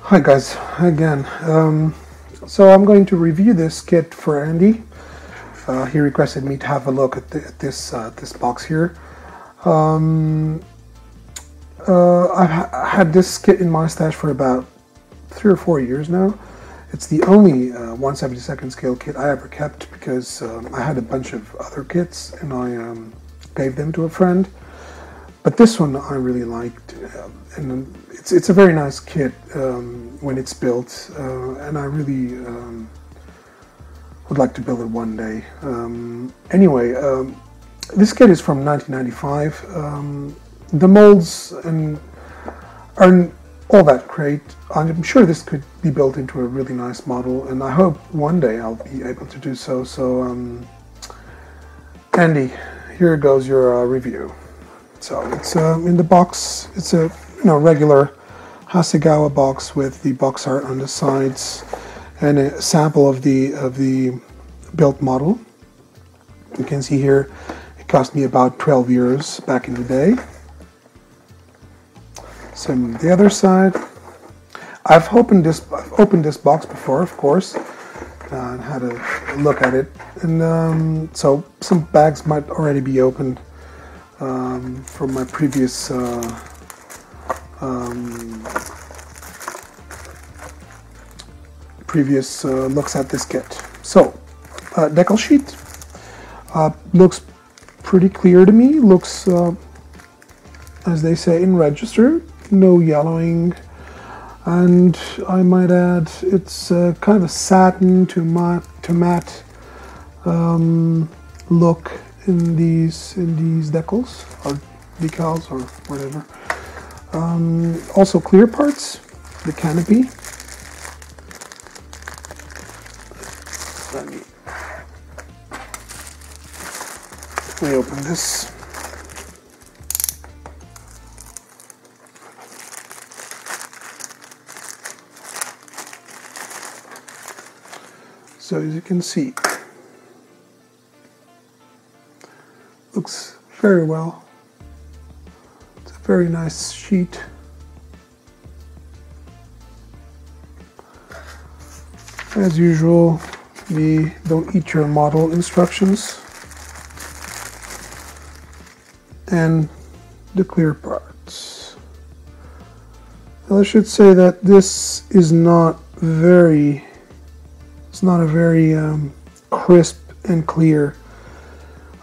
Hi guys, again. So I'm going to review this kit for Andy. He requested me to have a look at this box here. I've had this kit in my stash for about 3 or 4 years now. It's the only 1/72 scale kit I ever kept because I had a bunch of other kits and I gave them to a friend. But this one I really liked, and it's a very nice kit when it's built, and I really would like to build it one day. Anyway, this kit is from 1995. The molds aren't all that great. I'm sure this could be built into a really nice model, and I hope one day I'll be able to do so. So, Andy, here goes your review. So it's in the box. It's a regular Hasegawa box with the box art on the sides and a sample of the built model. You can see here it cost me about 12 euros back in the day. So on the other side, I've opened this box before, of course, and had a look at it, and so some bags might already be opened. From my previous looks at this kit. So, Decals Sheet looks pretty clear to me. Looks, as they say in register, no yellowing, and I might add it's kind of a satin to matte look in these decals or decals or whatever. Also clear parts, the canopy. Let me open this. So as you can see, looks very well. It's a very nice sheet. As usual, the don't eat your model instructions and the clear parts. Well, I should say that this is not very, it's not a very crisp and clear.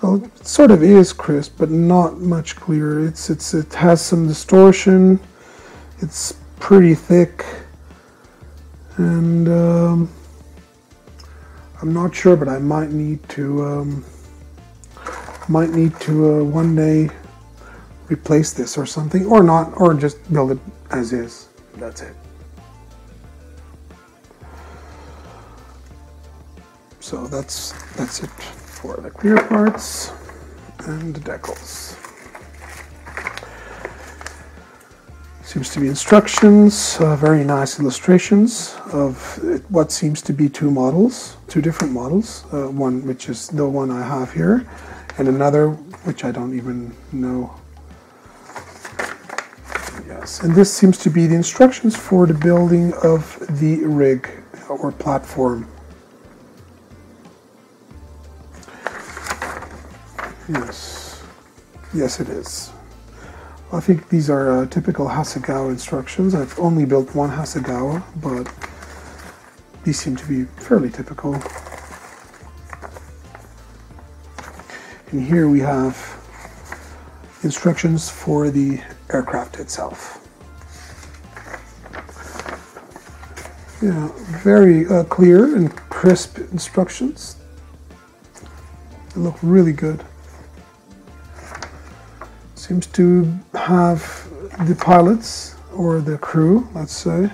Well, it sort of is crisp, but not much clearer. It has some distortion. It's pretty thick, and I'm not sure, but I might need to one day replace this or something, or not, or just build it as is. That's it. So that's it for the clear parts and the decals. Seems to be instructions, very nice illustrations of what seems to be two different models. One which is the one I have here, and another which I don't even know. Yes, and this seems to be the instructions for the building of the rig or platform. Yes, it is. I think these are typical Hasegawa instructions. I've only built one Hasegawa, but these seem to be fairly typical. And here we have instructions for the aircraft itself. Yeah, very clear and crisp instructions. They look really good. Seems to have the pilots or the crew, let's say,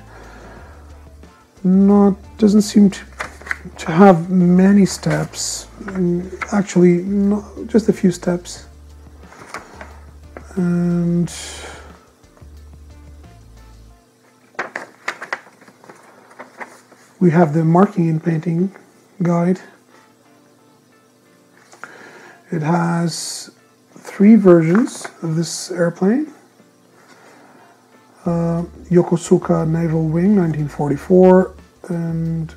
doesn't seem to have many steps. Actually, just a few steps. And we have the marking and painting guide. It has 3 versions of this airplane. Yokosuka Naval Wing, 1944, and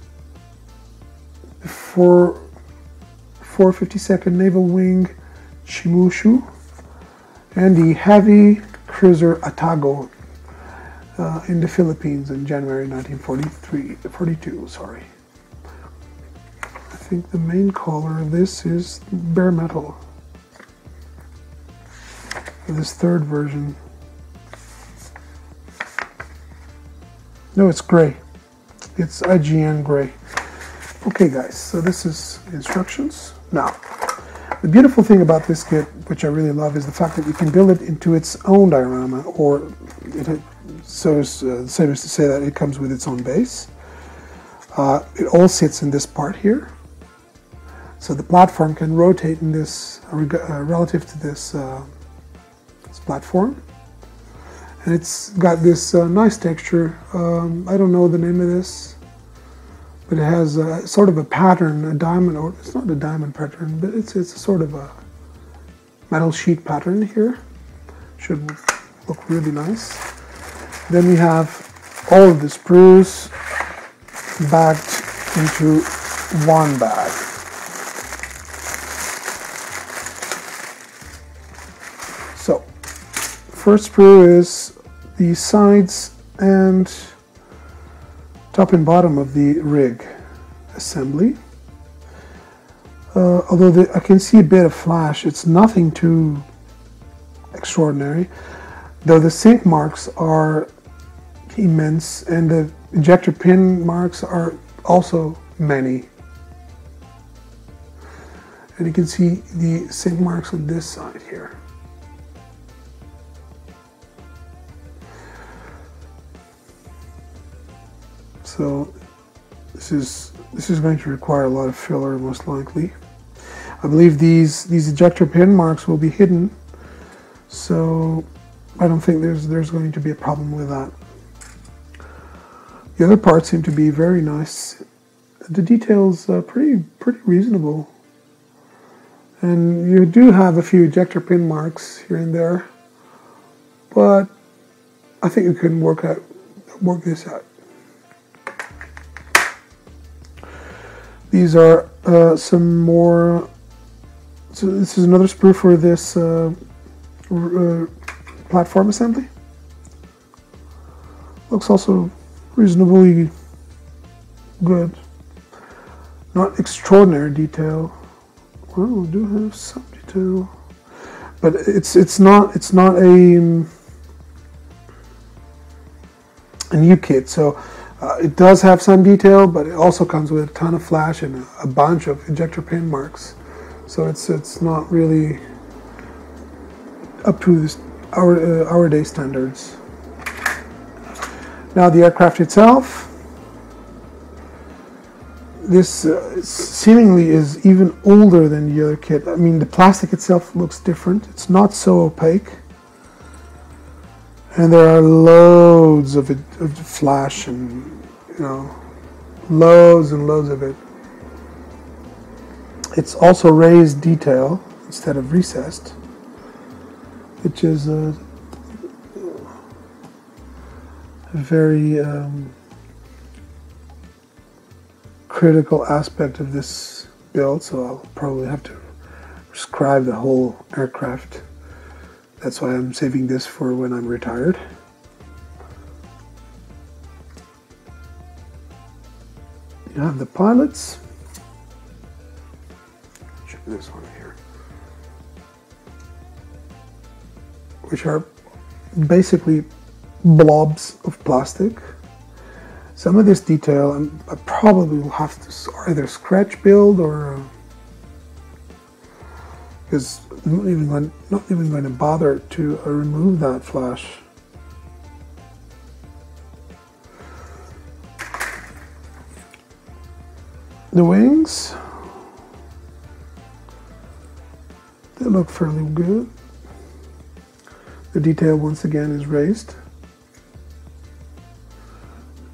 452nd Naval Wing, Shimushu, and the Heavy Cruiser Atago in the Philippines in January 1942. Sorry. I think the main color of this is bare metal. This third version. No, it's gray. It's IGN gray. Okay guys, so this is instructions. Now, the beautiful thing about this kit, which I really love, is the fact that you can build it into its own diorama, or so as to say that it comes with its own base. It all sits in this part here. So the platform can rotate in this relative to this platform. And it's got this nice texture. I don't know the name of this, but it has sort of a pattern, a diamond, or it's not a diamond pattern, but it's a sort of a metal sheet pattern here. Should look really nice. Then we have all of the sprues bagged into one bag. So, first sprue is the sides and top and bottom of the rig assembly. Although I can see a bit of flash, it's nothing too extraordinary. Though the sink marks are immense and the ejector pin marks are also many. And you can see the sink marks on this side here. So this is going to require a lot of filler, most likely. I believe these ejector pin marks will be hidden, so I don't think there's going to be a problem with that. The other parts seem to be very nice. The details are pretty reasonable, and you do have a few ejector pin marks here and there, but I think you can work this out. These are some more. So this is another sprue for this platform assembly. Looks also reasonably good. Not extraordinary detail. Well, we do have some detail, but it's not a new kit. So. It does have some detail, but it also comes with a ton of flash and a bunch of ejector pin marks. So it's not really up to our day standards. Now the aircraft itself, this seemingly is even older than the other kit. I mean, the plastic itself looks different. It's not so opaque. And there are loads of flash and, loads and loads of it. It's also raised detail instead of recessed, which is a very critical aspect of this build, so I'll probably have to describe the whole aircraft. That's why I'm saving this for when I'm retired. You have the pilots. Check this one here. Which are basically blobs of plastic. Some of this detail I probably will have to either scratch build or because I'm not even going to bother to remove that flash. The wings, they look fairly good. The detail once again is raised.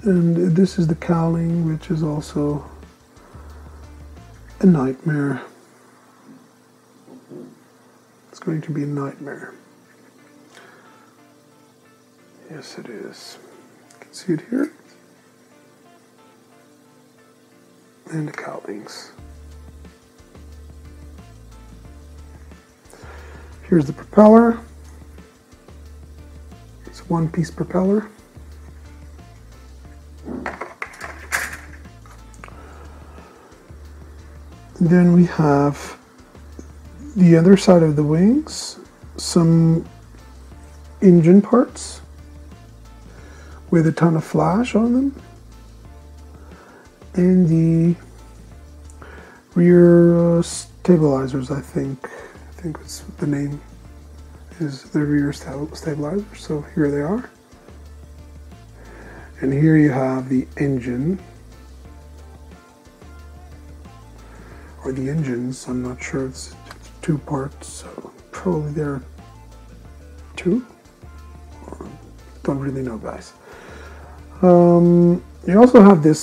And this is the cowling, which is also a nightmare. It's going to be a nightmare. Yes, it is. You can see it here. And the cowlings. Here's the propeller. It's a one-piece propeller. And then we have the other side of the wings, some engine parts with a ton of flash on them, and the rear stabilizers, I think it's the name is the rear stabilizer. So here they are, and here you have the engine, or the engines. I'm not sure, it's two parts, so probably there are two, or don't really know, guys. You also have this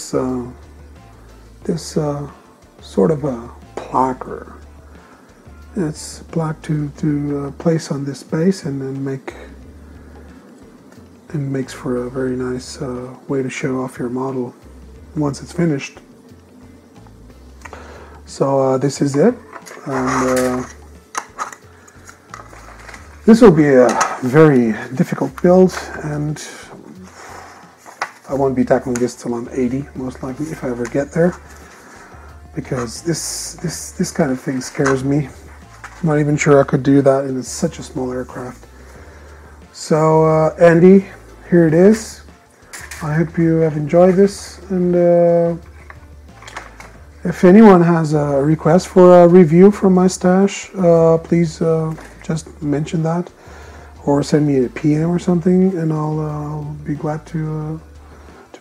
sort of a placker. It's plaque to place on this base, and then makes for a very nice way to show off your model once it's finished. So this is it, and this will be a very difficult build, and I won't be tackling this till I'm 80, most likely, if I ever get there, because this kind of thing scares me. I'm not even sure I could do that in such a small aircraft. So Andy, here it is. I hope you have enjoyed this, and if anyone has a request for a review from my stash, please just mention that, or send me a PM or something, and I'll be glad to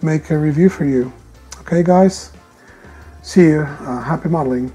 make a review for you. Okay, guys? See you. Happy modeling.